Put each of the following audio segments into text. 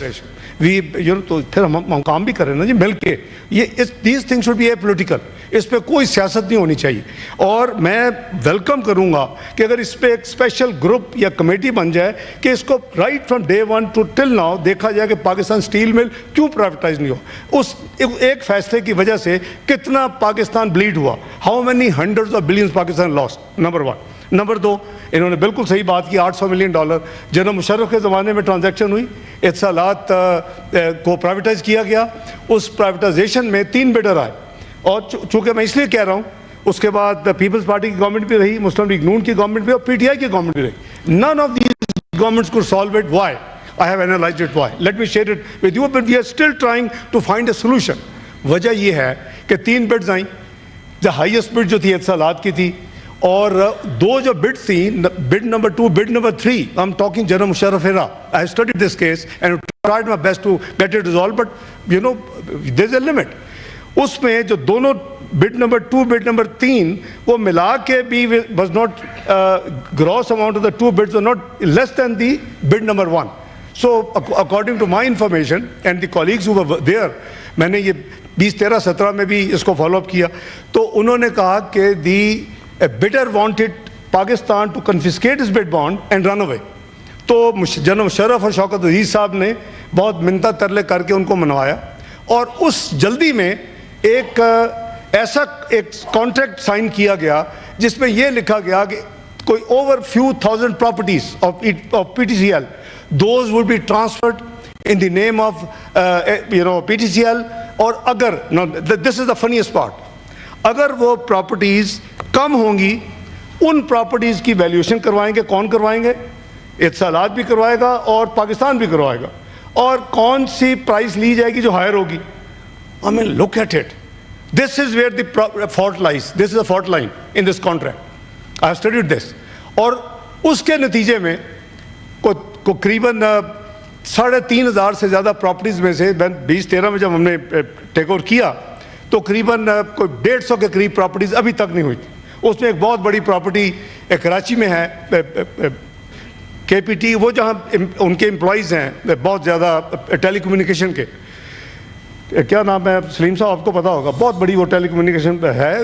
Federation we तो फिर हम काम भी करें ना जी मिल के। ये these things should be A political, इस पर कोई सियासत नहीं होनी चाहिए। और मैं वेलकम करूंगा कि अगर इस पर एक स्पेशल ग्रुप या कमेटी बन जाए कि इसको right from day one two till now देखा जाए कि पाकिस्तान स्टील मिल क्यों प्राइवेटाइज नहीं हो। उस एक फैसले की वजह से कितना पाकिस्तान ब्लीड हुआ, how many hundreds of billions Pakistan lost, number one. Number दो, इन्होंने बिल्कुल सही बात की, $800 मिलियन जनरल मुशर्रफ के ज़माने में ट्रांजैक्शन हुई, इत्सलात को प्राइवेटाइज किया गया। उस प्राइवेटाइजेशन में 3 बिडर आए, और चूँकि मैं इसलिए कह रहा हूँ उसके बाद पीपल्स पार्टी की गवर्नमेंट भी रही, मुस्लिम लीग नून की गवर्नमेंट भी और PTI की गवर्नमेंट भी रही। None of these governments could solve it. Why? I have analyzed it. Why? Let me share it with you, but we are still trying to find a solution. वजह ये है कि 3 bids आई, the highest bid जो थी इत्सलात की थी, और 2 जो बिड थी, bid number 2, bid number 3, I am talking general Musharraf era. I studied this case and tried my best to get it resolve, but you know there is a limit. उसमें जो दोनों बिड नंबर 2, बिड नंबर 3 वो मिला के भी was not gross amount of the 2 bids were not less than the bid number 1। So according to my information and the colleagues who were there, मैंने ये 20, 13, 17 में भी इसको फॉलो अप किया, तो उन्होंने कहा कि the bidder wanted Pakistan to confiscate his bid bond and run away। तो जनरल मुशर्रफ और शौकत अजीज साहब ने बहुत मिन्नत तरले करके उनको मनवाया, और उस जल्दी में एक ऐसा एक कॉन्ट्रैक्ट साइन किया गया जिसमें यह लिखा गया कि कोई over few thousand properties of PTCL, those would be transferred in the name of PTCL। और अगर, now this is the funniest part, अगर वो प्रॉपर्टीज कम होंगी, उन प्रॉपर्टीज की वैल्यूएशन करवाएंगे। कौन करवाएंगे? इत्सलात भी करवाएगा और पाकिस्तान भी करवाएगा। और कौन सी प्राइस ली जाएगी जो हायर होगी? I mean, look at it. This is where the fault lies. This is a fault line in this contract. I have studied this। और उसके नतीजे में को करीबन 3,500 से ज़्यादा प्रॉपर्टीज़ में से 2013 में जब हमने टेक ओवर किया, तो करीबन कोई 150 के करीब प्रॉपर्टीज़ अभी तक नहीं हुई थी। उसमें एक बहुत बड़ी प्रॉपर्टी कराची में है, KPT, वो जहाँ उनके एम्प्लॉइज़ हैं बहुत ज़्यादा टेलीकम्युनिकेशन के, क्या नाम है सलीम साहब, आपको पता होगा, बहुत बड़ी वो टेलीकम्युनिकेशन है।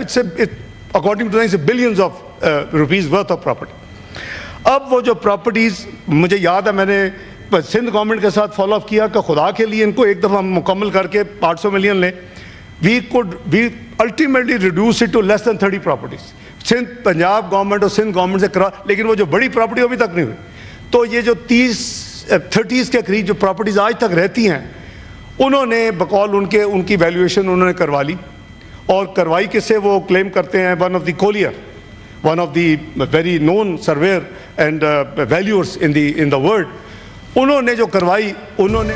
According to billions of rupees worth of property. अब वो जो प्रॉपर्टीज़, मुझे याद है मैंने सिंध गवर्नमेंट के साथ फॉलो अप किया कि खुदा के लिए इनको एक दफ़ा मुकम्मल करके 800 मिलियन लें। We ultimately reduce it to less than 30 properties. Sindh, Punjab government और सिंध गवर्नमेंट से करा, लेकिन वो जो बड़ी प्रॉपर्टी अभी तक नहीं हुई। तो ये जो 30 के करीब जो प्रॉपर्टीज़ आज तक रहती हैं, उन्होंने बकौल उनकी वैल्यूएशन उन्होंने करवा ली। और करवाई किससे? वो क्लेम करते हैं one of the Collier, one of the very known surveyor and valuers in the world। उन्होंने जो करवाई, उन्होंने